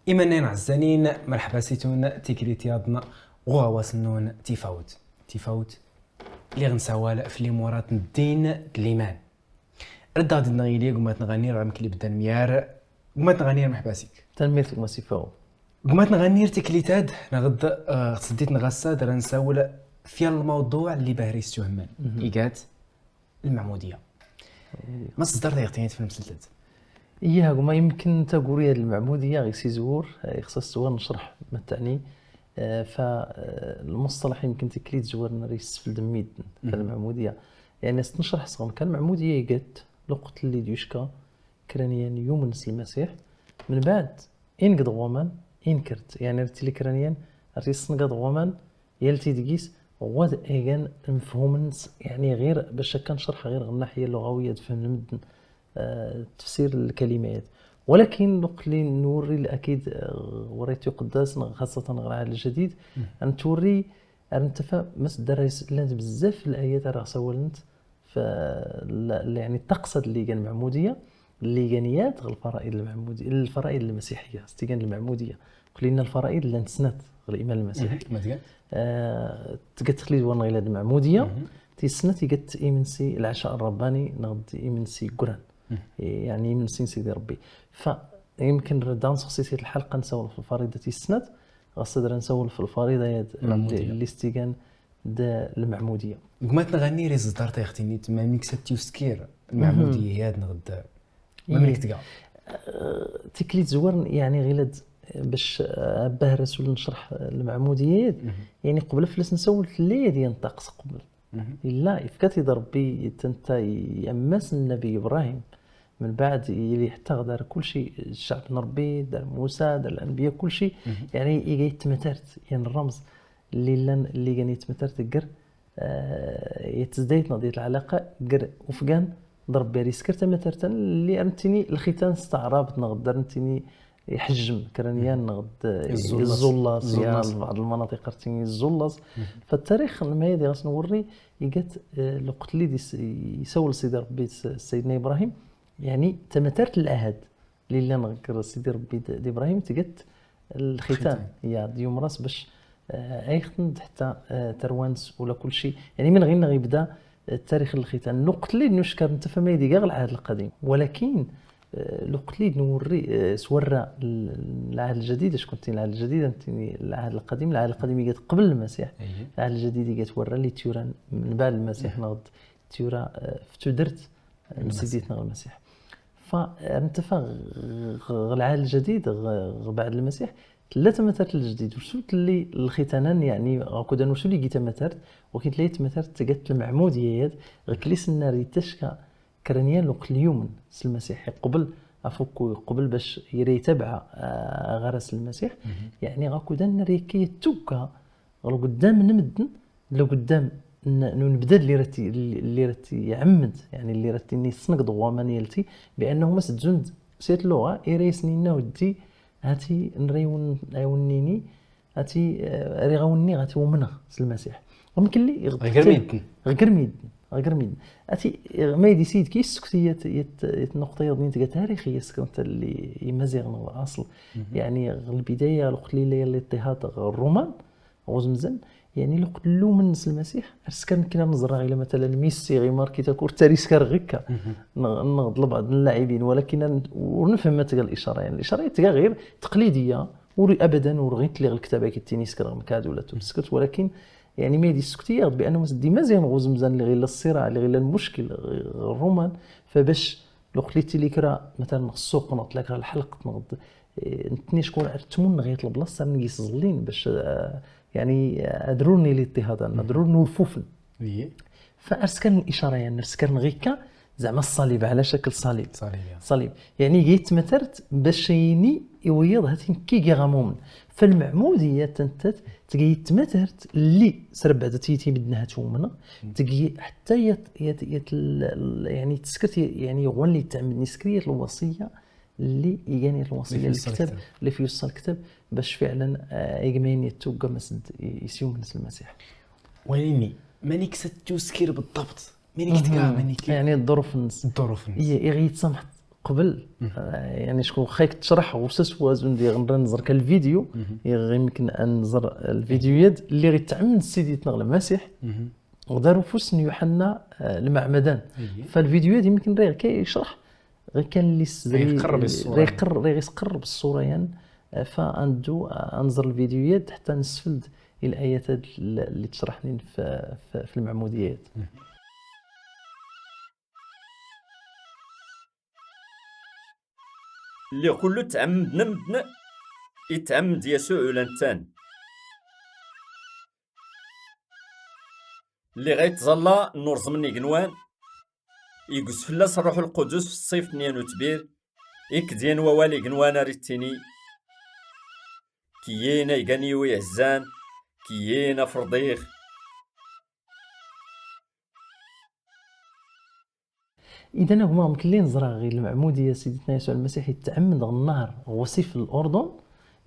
إيمانين عزانين مرحبا سيتون تيكريتيادنا وغواسنون تيفاوت اللي غنساوال في لي مورات الدين الإيمان رد غادي نغيلي قمات نغني راه مكلي بدا ميار قمات نغني مرحبا سيك تنميرتك ما سيفاو قمات نغني تيكليتاد نغد صديت نغساد راه نساول في الموضوع اللي باهريس تهمان إيقات المعمودية ما صدر يعطيني في المسلسل إياه وما يمكن تقولي هذه المعمودية غير سي زور يخصص زور نشرح ما تعني فالمصطلح يمكن تكليت زور نريس في الدميد المعمودية يعني نشرح صغم كان المعمودية يقت لقط اللي ديوشكا كرانيان يوم نسل المسيح من بعد إن قد غومان إن كرت يعني رتلي كرانيان ريس نقد غومان يلتي دقيس واد ايغان مفهوم يعني غير باش كان شرح غير الناحيه اللغويه تفهم المدن تفسير الكلمات ولكن نقلي نوري الاكيد وريتو قداس خاصه غير على الجديد ان توري انت فمس درس لازم بزاف الايات راه سولنت ف يعني تقصد اللي كان المعموديه اللي كانيات الفرائض المعموديه الفرائض المسيحيه استيقان المعموديه قلنا الفرائض اللي نسنت الايمان المسيحي تقت لي وانا الى المعموديه تيسنه تيقت ايمنسي العشاء الرباني نغد ايمنسي قران يعني ايمنسي سيدي ربي فيمكن دان شخصيه الحلقه نسول في الفريضه تيسنت غصدر نسول في الفريضه اللي استيقان المعموديه قمات نغني ريز دارت اختي تما ميكسات يوسكير المعموديه هاد نغد ما ملك تقع تكليت زور يعني غيلد باش باه رسول نشرح المعموديات يعني قبل فلس نسول اللي ديال الطقس قبل الا افكاتي ربي تنتا يمس النبي ابراهيم من بعد اللي حتى دار كل شيء الشعب نربي دار موسى دار الانبياء كل شيء يعني يجي تمترت يعني الرمز اللي كان يتمترت قر يتزديت نضيت العلاقه قر وفقان ضرب باري سكرت مترتن اللي انتني الختان استعراب نقدر انتني يحجم كرانيان نغد الزلاص يعني بعض المناطق قرتيني الزلاص فالتاريخ ما يدي غاس نوري يقات الوقت اللي يسول سيدي ربي سيدنا ابراهيم يعني تمترت العهد اللي نذكر سيدي ربي دي ابراهيم تقت الختان يا ديوم راس باش ايخند حتى تروانس ولا كل شيء يعني من غير يبدا التاريخ الختان نقط اللي نشكر انت فما يدي غير العهد القديم ولكن لو قلت لي نوري سورة العهد الجديد اش كنت العهد الجديد انت العهد القديم جات قبل المسيح العهد الجديد جات ورا لي تيورا من بعد المسيح نغد تيورا فتدرت نسيتنا المسيح فانت العهد الجديد بعد المسيح ثلاثه مثلت الجديد وشفت اللي الختانان يعني غاكودا نوصل لي جيت مثلت وكنت لقيت مثلت جات المعموديات غكليس النار تشكى كرانيان لوق اليوم المسيح قبل افكو قبل باش يتبع غرس المسيح يعني غاكودا نريكي توكا لو قدام نمدن لو قدام نبدا اللي رتي يعمد يعني اللي رتي نصنق ضوامان يلتي بانه ما سجند سيت اللغه يريسني نودي هاتي نريون عيونيني هاتي ريغوني غاتي ومنه المسيح وممكن لي غير ميد اتي ما يدي سيد كي سكتيه النقطه يضني تلقى تاريخيه سكنت اللي يمزيغ اصل يعني البدايه الوقت اللي الاضطهاد الرومان وزمزن يعني لو كلو من المسيح اسكن كنا نزرع الى مثلا ميسي غير ماركي تكور تاريسكار غيكا نغض لبعض اللاعبين ولكن ونفهم ما تلقى الاشاره يعني الاشاره تلقى غير تقليديه ابدا ورغيت لي الكتابه كيتينيس كرا كاد ولا تسكت ولكن يعني ما يدي السكتيه بانه ديما زين غوزمزان اللي غير الصراع اللي غير المشكل الرومان فباش لو خليتي لي كرا مثلا السوق نط لك الحلق نغض نتني شكون ارتمون غير البلاصه نقيس زلين باش يعني ادروني الاضطهاد ادروني وفوفن فارسكن الاشاره يعني ارسكن غيكا زعما الصليب على شكل صليب يعني جيت مترت باش يني يويض هاتين كي غامومن فالمعموديه تنتت تجي تمترت اللي سربعت تيتي بدنها تومنا تجي حتى يعني تسكت يعني يغون لي تعمل نسكريه الوصيه اللي يعني الوصيه الكتاب اللي في وصل الكتاب باش فعلا يجمعين يتوقع مسد يسيوم من المسيح ويني مانيك ستوسكير بالضبط مانيك تقع مانيك يعني الظروف الظروف هي غير يتسامح قبل يعني شكون خايك تشرح وسس وازن ديال نظر كالفيديو يمكن ان نظر الفيديوهات اللي غيتعمد سيدنا المسيح وداروا فوسن يوحنا المعمدان. فالفيديوهات يمكن راه كيشرح غير كان اللي يقرب الصوره يعني فاندو انظر الفيديوهات حتى نستفد الايات اللي تشرح لنا في المعموديات. اللي كله تعمدنا مدنا يتعمد يسوع لانتان اللي غيتظلى النور زمني قنوان يقص فلاس الروح القدس في الصيف نيانو تبير ديان ووالي قنوانا ريتيني كيينا يقاني ويعزان كيينا فرضيخ. اذا هما يمكن لي نزرع غير المعموديه سيدنا يسوع المسيح يتعمد النهر وصيف الاردن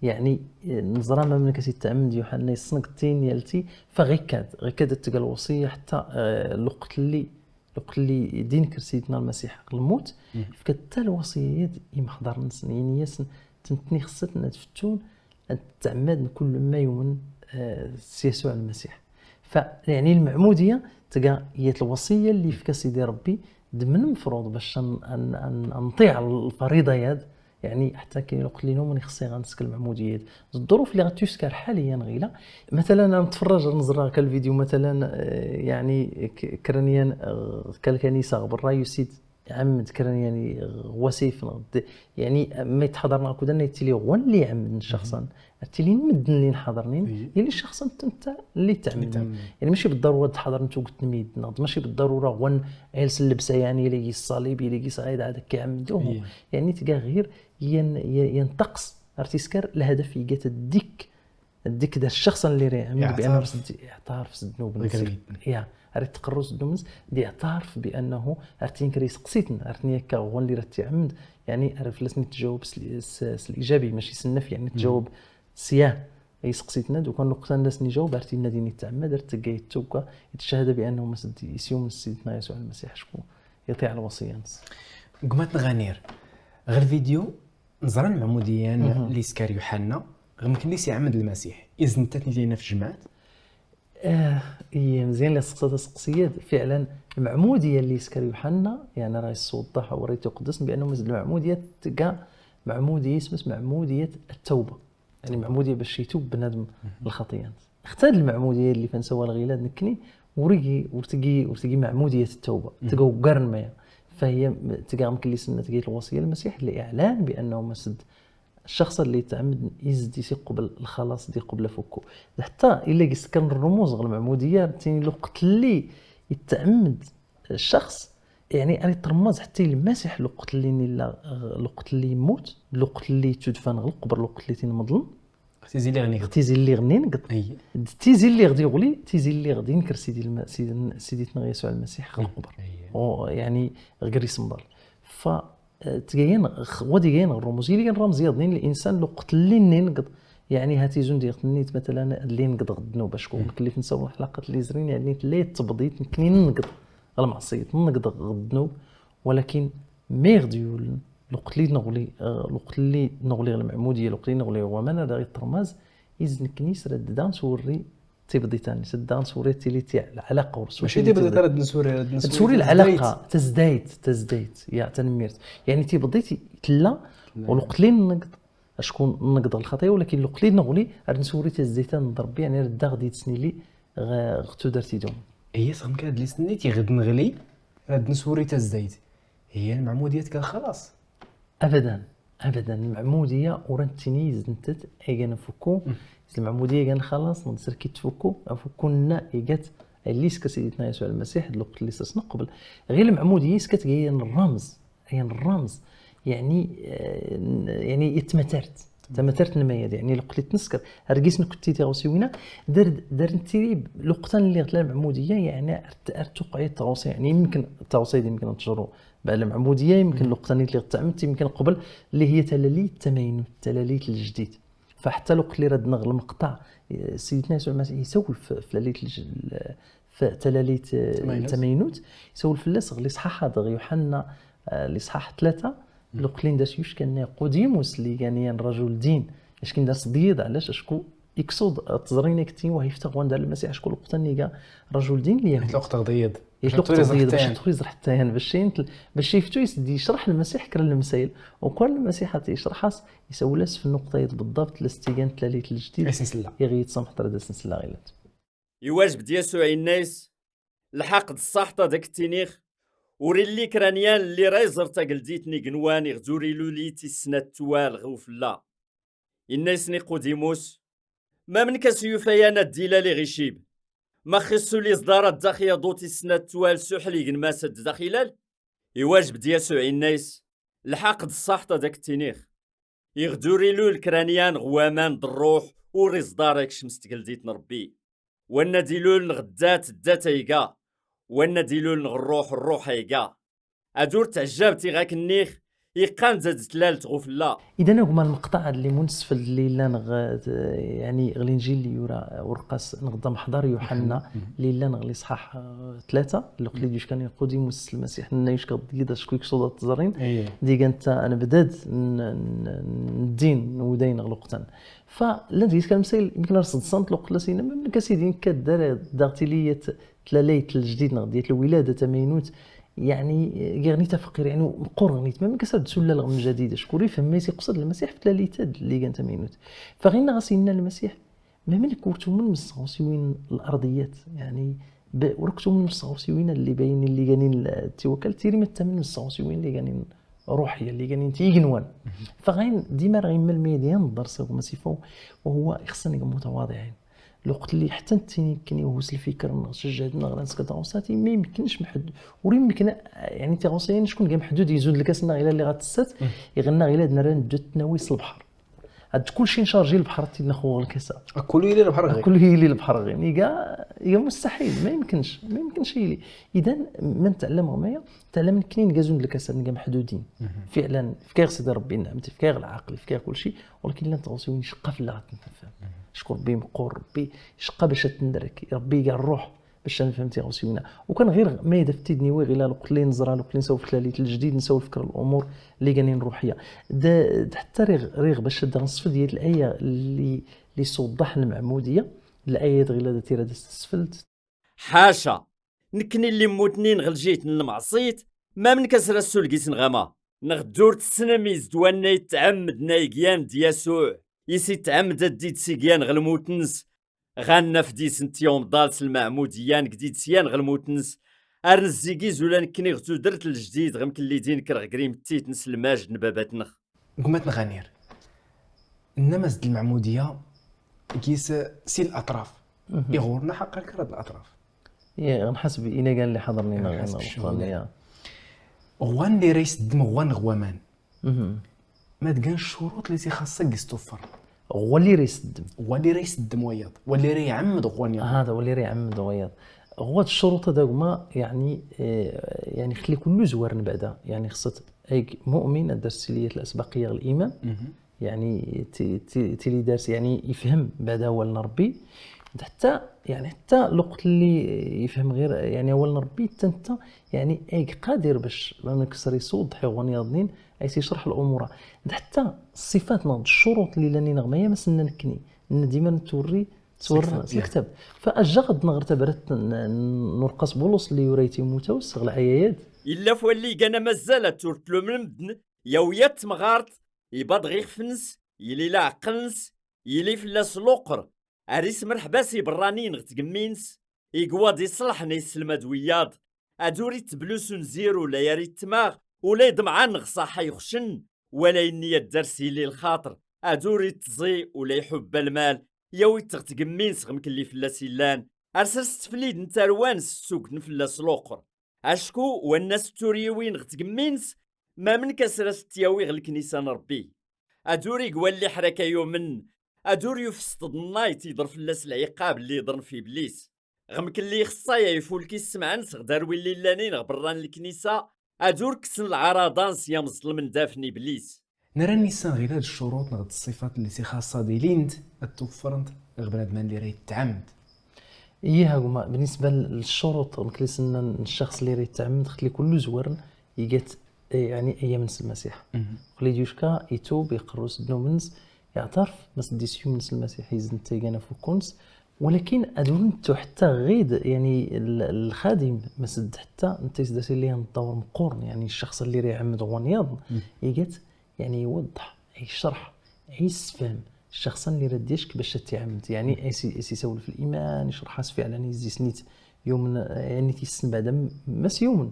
يعني نزرع ما من كسي تعمد يوحنا يصنق التين يالتي فغيكاد تلقى الوصيه حتى الوقت اللي دين سيدنا المسيح الموت فكتا الوصيه يمحضر نسنين ياسن تنتني خصتنا تفتون التعمد كل ما يومن يسوع المسيح. فيعني المعموديه تلقى هي الوصيه اللي في سيدي ربي من المفروض باش نطيع الفريضه ياد يعني حتى كاين وقت اللي نوم خصني غنسك المعموديات الظروف اللي غتسكر حاليا غيلا مثلا انا نتفرج نزرع كالفيديو مثلا يعني كرنيان كالكنيسه برا يسيد عمد كرنيان وسيف يعني ما يتحضرنا كودنا يتلي هو اللي عمد شخصا تلي نمدن اللي نحضرنين اللي شخصا انت اللي تعمد يعني ماشي بالضروره تحضر انت قلت نميد ماشي بالضروره هو عيلس اللبسه يعني اللي الصليب اللي صايد هذاك كيعمدوه يعني تلقى غير ينتقص ارتيسكر الهدف يجات الديك دا الشخص اللي راه عمد بانه يعترف في الذنوب يا راه تقرص الذنوب دي اعترف بانه ارتينكري سقسيتنا ارتني هكا هو اللي راه تعمد يعني عرف لسني تجاوب الايجابي ماشي سنف يعني تجاوب سياه يسقسيتنا دوكا نقطه الناس نجاوب ارتينا ديني تعمد ارتقى يتوكا يتشهد بانه مسد يسيوم سيدنا يسوع المسيح شكون يطيع الوصيه قمت نغنير غير فيديو نزرا المعموديان اللي سكار يوحنا يمكن لي يعمد المسيح اذن تاتني لينا في الجماعات مزيان لي سقسيات فعلا المعموديه اللي سكر يوحنا يعني راه يوضح وريته قدس بانه مزد المعموديه تلقى معموديه اسمها معموديه التوبه يعني معموديه باش يتوب بنادم الخطيئات. اختار المعموديه اللي فنسوى الغيلاد نكني ورتقي معموديه التوبه تلقى قرن ما فهي تلقى يمكن لي سنه تلقى الوصيه المسيح لاعلان بانه مسد الشخص اللي يتعمد يزد قبل الخلاص دي قبل فكو حتى الا قست كان الرموز غير المعموديه تاني الوقت اللي يتعمد الشخص يعني راه ترمز حتى المسيح الوقت اللي يموت الوقت اللي تدفن قبل الوقت اللي تنمضل تيزي اللي غني نقط تيزي اللي غادي يغلي تيزي اللي غادي ينكر سيدنا يسوع المسيح القبر يعني غير يسمبر ف تجين ودي جين الرموز اللي الرمز يضنين الانسان الوقت اللي ننقض يعني هاتي زون ديال نيت مثلا اللي نقض غدنو باش كون كلي نساو الحلقات اللي زرين يعني اللي تبضيت يمكن ننقض المعصيه ننقض غدنو ولكن ما غديو الوقت اللي نغلي المعموديه الوقت اللي نغلي هو من هذا الترماز اذن كنيس رد دان سوري تبدي تاني سدان سوري تي العلاقه ورسول ماشي تبدي ترد نسوري العلاقه تزدايت يا تنميرت يعني تبديتي تلا والوقت اللي نقض شكون نقض الخطيه ولكن الوقت اللي نغلي راه نسوري تزديت نضرب يعني رد غادي تسني لي غتو درتي دوم هي صغم كاد لي سنيتي غد نغلي راد نسوري تزديت هي المعموديه كان خلاص ابدا المعموديه ورنتيني زنتت اي نفكو المعموديه كان خلاص نصير كي تفكو افكونا ايجات اللي سيدنا يسوع المسيح الوقت اللي سسنا قبل غير المعموديه سكت هي الرمز يعني يتمترت المياد يعني الوقت اللي تنسكر رقيس نكتي تاوسيوينا دار نتيري الوقت اللي غتلا المعموديه يعني ارتقى التواصي يعني يمكن التواصي يمكن نتجرو بعد المعموديه يمكن الوقت اللي تعمدت يمكن قبل اللي هي تلاليت التماين التلاليت الجديد فحتى الوقت اللي راد نغل المقطع سيدنا يسوع المسيح يسولف في ليله في تلاليت التماينوت يسولف في الاصغ الاصحاح هذا يوحنا الاصحاح 3 لو قلين داس يوش كان نيقوديموس اللي كان رجل دين اش كان داس ضيض علاش اشكو يقصد تزرينك تي ويفتح وند المسيح اشكو القتنيكا رجل دين اللي يطلق تضيض يطلق تضيض باش تخرج رحتان باش يفتو يسدي يشرح المسيح كرا المسائل وكل المسيح يشرحها يسولس في النقطه بالضبط لاستيغان تلاليت الجديد يغيت سمح ترى داس نسلا غيلات يواجب يسوع الناس الحق الصحطه داك التنيخ وري اللي كرانيان اللي رايزر تاقلديتني قنواني غزوري لوليتي السنة توال غوف لا الناس نيقوديموس ما من كسيوفيانا الدلالي غيشيب ما خصو لي صدارة داخيا دوتي السنة توال سوحلي قنماسة داخلال يواجب يسوع الناس الحق الصحطة داك التنيخ يغدوري لو الكرانيان غوامان الروح وريز دارك شمس تقلديت نربي وانا ديلول نغدات الداتايقا وانا ديلول الروح هيقا ادور تعجبتي غاك النيخ يقان زاد تلال تغوف لا اذا هما المقطع اللي منسفل اللي لا يعني الانجيل اللي يورا ورقاس نقدم حضر يوحنا اللي لا نغلي صحاح 3 اللي قلت ليش كان يقودي موسى المسيح لنا يش كضيد شكون يقصد التزرين دي كانت انا بدات الدين ودين غلقتن فلا ديت كان مسائل يمكن رصد صنت لو سينا من كسيدين كدار داغتيليه تلاليت الجديد ديال الولاده تمينوت يعني غير تفقير يعني مقرنيت ما كسر سلال من جديد شكون يفهم ميسي قصد المسيح في تلاليتاد اللي كان تمينوت فغينا غاسينا المسيح ما من كورتو من مصاوسيوين الارضيات يعني وركتو من مصاوسيوين اللي باين اللي كانين التوكل تيري من الثمن مصاوسيوين اللي كانين روحيه اللي كانين تيغنوان فغين ديما غير من الميديان الدرس هما سيفو وهو خصنا نكون متواضعين الوقت اللي حتى انت كنيوس الفكر نشجعنا غنس كتاوساتي ما يمكنش محد يمكن يعني تاوسين شكون كاع محدود يزود الكاسنا غير اللي غتست يغنى غير نرا ندوت نويس البحر هاد كلشي نشارجي البحر تناخو الكاسه كله يلي البحر غير كله يلي البحر غير يا مستحيل ما يمكنش يلي اذا من تعلم ما تعلم كاين كازون الكاسه كاع محدودين فعلا فكاع سيدي ربي نعمتي فكاع العقل فكاع كلشي ولكن لا تغوسوين شقه في الله غتنفهم شكون ربي مقور ربي شقه باش تندرك ربي كاع الروح باش فهمتي غوسيونا وكان غير ما يدفتني وي غير الوقت اللي نزرا الوقت اللي نسولف تلاليت الجديد نسولف فكر الامور اللي كانين روحيه حتى ريغ باش نصف ديال الايه اللي صوضح المعموديه الايه غير تيرا استسفلت حاشا نكني اللي موتنين غلجيت المعصيت ما من كسر السلقيس نغما نغدور تسنميز دوانا يتعمد نايقيان دياسوع يسي تعمد ديت سيقيان غلموتنس غانا في ديس نتيوم دالس المعموديان قديد سيان غلموتنس ارنس زيقيز ولا نكني غتو درت الجديد غمكن اللي دين كرغ قريم تيتنس الماجد نبابات نخ قمتنا غنير انما زد المعموديه كيس سي الاطراف يغورنا حق الكرد الاطراف غنحسب انا قال اللي حضرني غنقول غوان اللي ريس الدم غوان غوامان ما تكان الشروط اللي خاصك يستوفر هو اللي ريس الدم وياض واللي راه يعمد غوان هذا هو اللي راه يعمد وياض هو الشروط هذوما يعني خلي كل زوار بعدا يعني خصت اي مؤمن الدرسيه الاسبقيه الايمان يعني تيلي دارس يعني يفهم بعدا هو ربي حتى الوقت اللي يفهم غير يعني اول ربي انت يعني اي قادر باش ما نكسر يصوض حيوان ياضنين اي يشرح الامور حتى الصفات الشروط اللي لاني نغميه ما سنن نكني ديما نتوري تصور الكتاب فاجغد نغتبرت نرقص بولس اللي يوريتي موتوس غل عياد الا فولي كان مازال تورتلو من مدن يويات مغارت يباد غير فنس يلي لا عقلنس يلي فلاس لوقر عريس مرحباسي برانين غتقمينس يقواد يصلحني السلماد وياض ادوري تبلوس نزيرو لا ياريت تماغ ولا يدمعان غصاحا يخشن ولا يني الدرسي لي الخاطر ادوري تزي ولا يحب المال يوي تغتقمينس غمكن اللي فلاس يلان ارسلت فليد نتاروانس سوق نفلاس لوقر اشكو والناس توريوين غتقمينس ما من كسرس تياوي غل الكنيسه نربي ادوري قوال لي حركه يومن ادوري يفسد النايت يضرب فلاس العقاب اللي يضرن في ابليس غمكن اللي خصايا يفولكي السمعان صغدار ويلي لانين غبران الكنيسه ادور كسن العراضانس يا مظلم ندافن ابليس نرى النساء غير هاد الشروط نغد الصفات اللي سي خاصه ديالينت توفرنت غير بنادمان اللي راه يتعمد هما بالنسبه للشروط مكلسنا الشخص اللي راه يتعمد خلي كل زوار يجات يعني ايام نس المسيح قلي ديوشكا يتوب يقروس بنومنز يعترف بس ديس يوم نس المسيح يزن تيغانا فوكونس، ولكن ادونتو حتى غيد يعني الخادم مسد حتى انت داسي ليه الدور مقورن، يعني الشخص اللي راه يعمد غنياض يجات يعني يوضح يشرح يسفهم الشخص اللي راه ديشك باش تعمد، يعني يسول في الايمان يشرح فعلا يزي سنيت يوم يعني تيسن بعدا مس يوم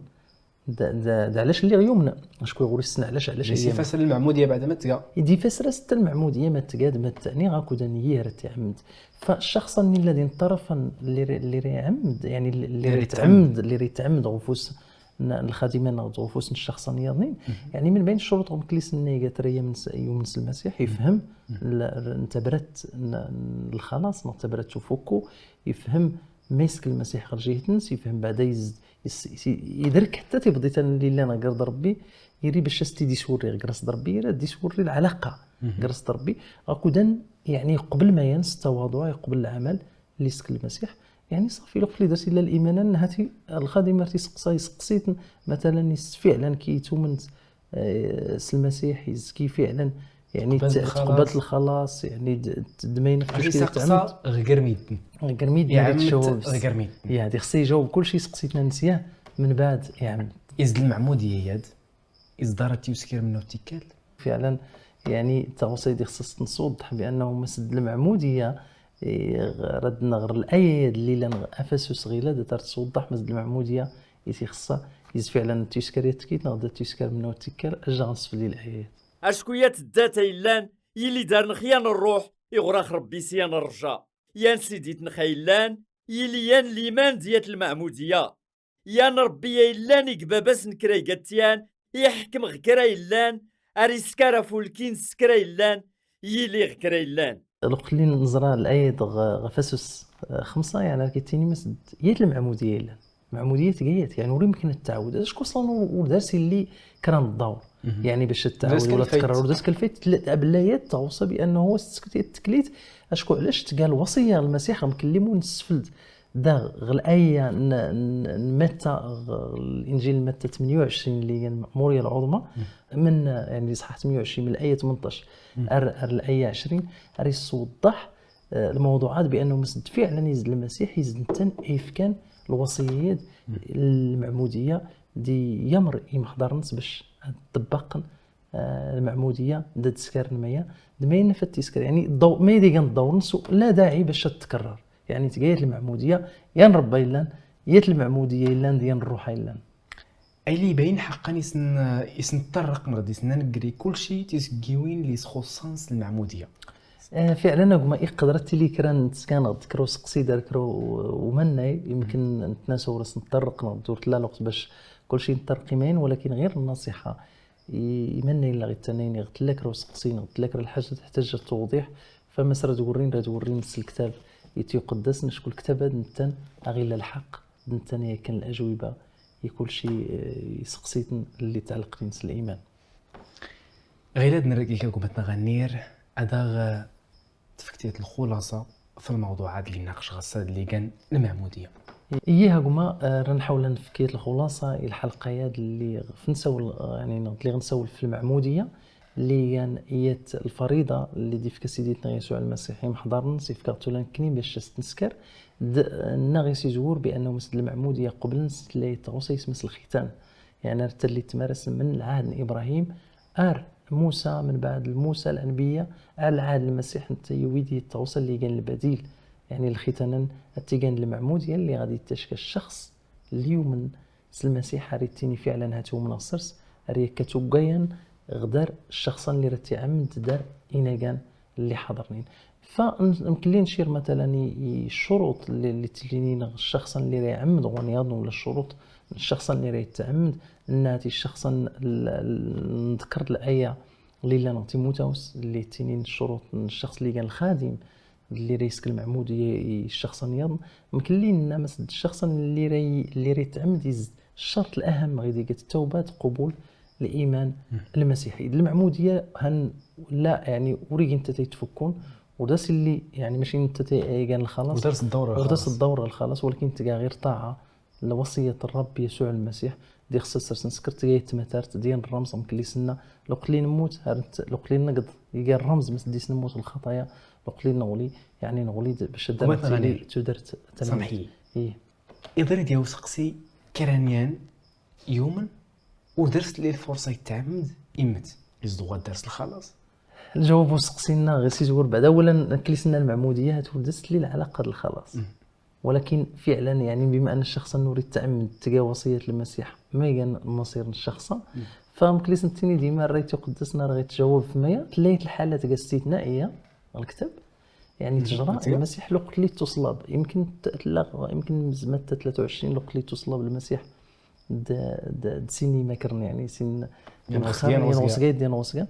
دا علاش اللي يومنا شكون يقول السنه علاش ايام فسر المعموديه بعد ما تقا يدي فسر ست المعموديه ما تقاد ما تعني غاكو دانيه راه تعمد، فالشخص الذي طرفا اللي راه يعمد يعني اللي راه يتعمد غفوس الخادمين غفوس الشخص النياضين، يعني من بين الشروط كليس النيجات راه من يوم المسيح يفهم انتبرت الخلاص انتبرت فوكو يفهم ميسك المسيح خرجيتنس يفهم بعدا يدرك حتى تبدي اللي انا قرد ربي يري باش استيدي سوري قرص ربي راه دي سوري العلاقه قرص ربي اكودن يعني قبل ما ينس التواضع قبل العمل اللي سك المسيح يعني صافي لو درت الا الايمان هاتي الخادمه سقسيت مثلا فعلا كي تومن المسيح يزكي فعلا يعني تقبلت الخلاص يعني دمين في تعمد غير يعمد يا هذه خصي يجاوب كل شيء سقسيتنا نسياه من بعد يعني يزد المعموديه يد اصدارت يسكر منه اتكال فعلا يعني توصيدي خصص نوضح بانه مسد المعموديه ردنا غير الايه اللي لنا افسس غيلا دارت توضح مسد المعموديه يتي خصها يز فعلا تيسكر تكيت نغدا تيسكر منه اتكال اجا نصف لي الايات اشكويات الدات يلان يلي دار نخيان الروح يغرخ ربي سيان الرجاء يان سيديت نخيلان يلي يان ليمان ديات المعموديه يان ربي يلان يقباباس نكراي قتيان يحكم غكرا يلان اريسكارا فولكين سكرا يلان يلي غكرا يلان لقلي نزرا الايه غفسس 5 يعني كيتيني مسد يات المعموديه يلان معموديه تقيت يعني وري يمكن التعود اش اصلا ودارسي اللي كان الدور يعني باش التعود ولا تكرر وداس كلفيت باللايات توصى بانه هو التكليت اشكو علاش تقال وصيه المسيح مكلمون نسفلد دا غ الايه متى الانجيل متى 28 اللي هي المأموريه العظمى من يعني صح 28 من الايه 18 الايه 20 اريس وضح الموضوعات بانه مسد فعلا يزد المسيح يزد تنعيف كان الوصيات المعموديه دي يمر يمحضرنس باش تطبق المعموديه ضد سكر المياه دمين فتيسكر يعني الضوء ما يدي الدور لا داعي باش تتكرر يعني تقيت المعموديه ين ربا يلان يت المعموديه يلان ديال الروح يلان اي لي باين حقا يسنطرق نغدي نقري كلشي تيسكيوين لي سخوسانس المعموديه فعلا كما قدرت لي كران كان نذكروا سقسي داركرو ومناي يمكن نتناسوا راس نطرق ندور لا الوقت باش كلشي نطرق يمين، ولكن غير النصيحه يمني الا غيتنين قلت لك راه سقسينا قلت لك راه الحاجه تحتاج توضيح فما سرا تورين نفس الكتاب يتقدس نشكل الكتاب هذا نتن غير الحق نتن كان الاجوبه يكل شيء يسقسيت اللي تعلق نفس الايمان غير هاد نركي كما غنير هذا تفكتيت الخلاصه في الموضوعات اللي ناقش غصاد اللي كان المعموديه اياها كما رنحاول نفكيت الخلاصه الحلقه اللي نسول يعني اللي غنسول في المعموديه اللي كان ايات الفريضه اللي دي في سيدنا يسوع المسيح محضرن سيفكرتو لنكني باش تنسكر نغيس يزور بانه مسد المعموديه قبل نسد اللي توصي اسمس الختان يعني رت اللي تمارس من عهد ابراهيم موسى من بعد موسى الانبياء على عهد المسيح انت يويدي التوصل اللي كان البديل يعني الختان التيجان المعموديه اللي غادي تشكى الشخص اليوم المسيح ريتيني فعلا هاتو من الصرس ريك كتوقيان غدار الشخص اللي رتي عمد دار إناقان اللي حضرنين فممكن لي نشير مثلا الشروط اللي تلينين الشخص اللي راه يعمد ونياض ولا الشروط الشخص اللي راه يتعمد ناتي الشخص نذكر الايه اللي لا تيموتاوس اللي تينين الشروط الشخص اللي كان الخادم اللي ريسك المعموديه الشخص النياض ممكن لي مثلا الشخص اللي راه يتعمد الشرط الاهم غير التوبه قبول الايمان المسيحي المعموديه هن لا يعني وريك انت تتفكون وداس اللي يعني ماشي انت كان الخلاص ودرس الدوره الخلاص ولكن تلقى غير طاعه لوصيه الرب يسوع المسيح دي خصها سرسن سكرت جاي تمثارت ديال الرمز ممكن لي سنة لو قلي نموت لو قلي نقض يجي الرمز ما سديس نموت الخطايا لو قلي نغولي يعني نغولي باش درت لي تدرت سامحي ايه يقدر ديال سقسي كرانيان يوما ودرت لي الفرصه يتعمد يمت يزدوا درس الخلاص. الجواب وسقسينا غير سي زور بعدا اولا كليسنا المعموديه هتولدت لي العلاقه الخلاص ولكن فعلا يعني بما ان الشخص نوري التعمد تلقى وصيه المسيح ما كان مصير الشخص فمكليس نتيني ديما ريت يقدسنا راه يتجاوب فيا تلاقيت الحالات استثنائيه الكتاب يعني تجرى المسيح لو قلت لي تصلب يمكن تلاقى يمكن زعما 23 لو قلت لي تصلب المسيح د سيني مكرن يعني سن نوسكا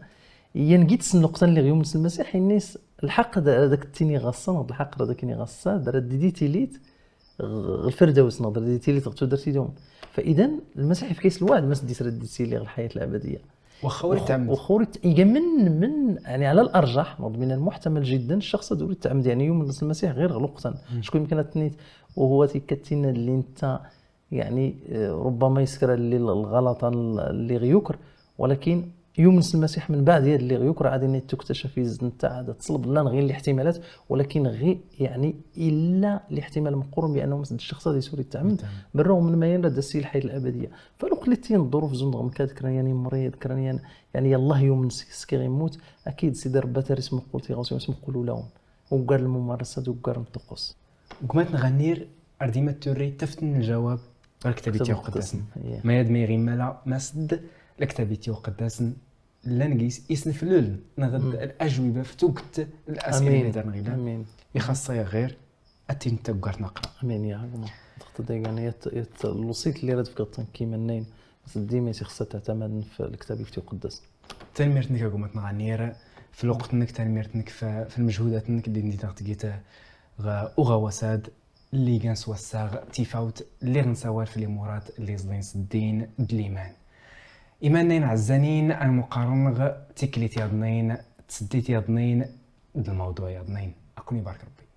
ينقيت النقطه اللي غيوم المسيح الناس الحق داك التيني غصن الحق داك كني غصا درت ديتي ليت الفردوس نظر ديتي ليت درتي دوم فاذا المسيح في كيس الوعد ما سديت رديتي لي الحياه الابديه وخوري تعمد من يعني على الارجح من المحتمل جدا الشخص دوري التعمد يعني يوم المسيح غير غلقتا شكون يمكن تنيت وهو تيكتينا اللي انت يعني ربما يسكر اللي الغلط اللي غيوكر ولكن يوم المسيح من بعد اللي غيوكر عاد تكتشف نتا عاد تصلب لنا غير الاحتمالات ولكن غير يعني الا الاحتمال مقرون بانه مثل الشخص هذا يسوري التعمد بالرغم من ما يرد السي الحياه الابديه فلو قلتي الظروف زندغ كذكر يعني مريض كران يعني الله يوم نسكي غيموت اكيد سيدي ربي ترسم قلتي غوسي اسم قولوا لهم وقال الممارسات وقال الطقوس وكما نغنير ارديما توري تفتن الجواب الكتابيتي وقداسن ما يد ما يغيملا ما سد الكتابيتي وقداسن لا نقيس يسنفلل نغد الاجوبه فتوكت الاسئله اللي درنا غير امين يخصها غير اتين تقرنا نقرا امين يا عم تقدر يعني الوسيط اللي راد فكرت كيما نين ديما خصها تعتمد في الكتابيتي وقداس تنميرتنك كما تنغنير في الوقت انك تنميرتنك في المجهودات انك اللي تغتقيته وغوساد اللي كان سوا الساغ تيفاوت اللي غنسوال في الامورات اللي زلين سدين دليمان ايمانين عزانين المقارنه تكليت يا ضنين تسديت يا ضنين الموضوع يا ضنين اكون يبارك ربي.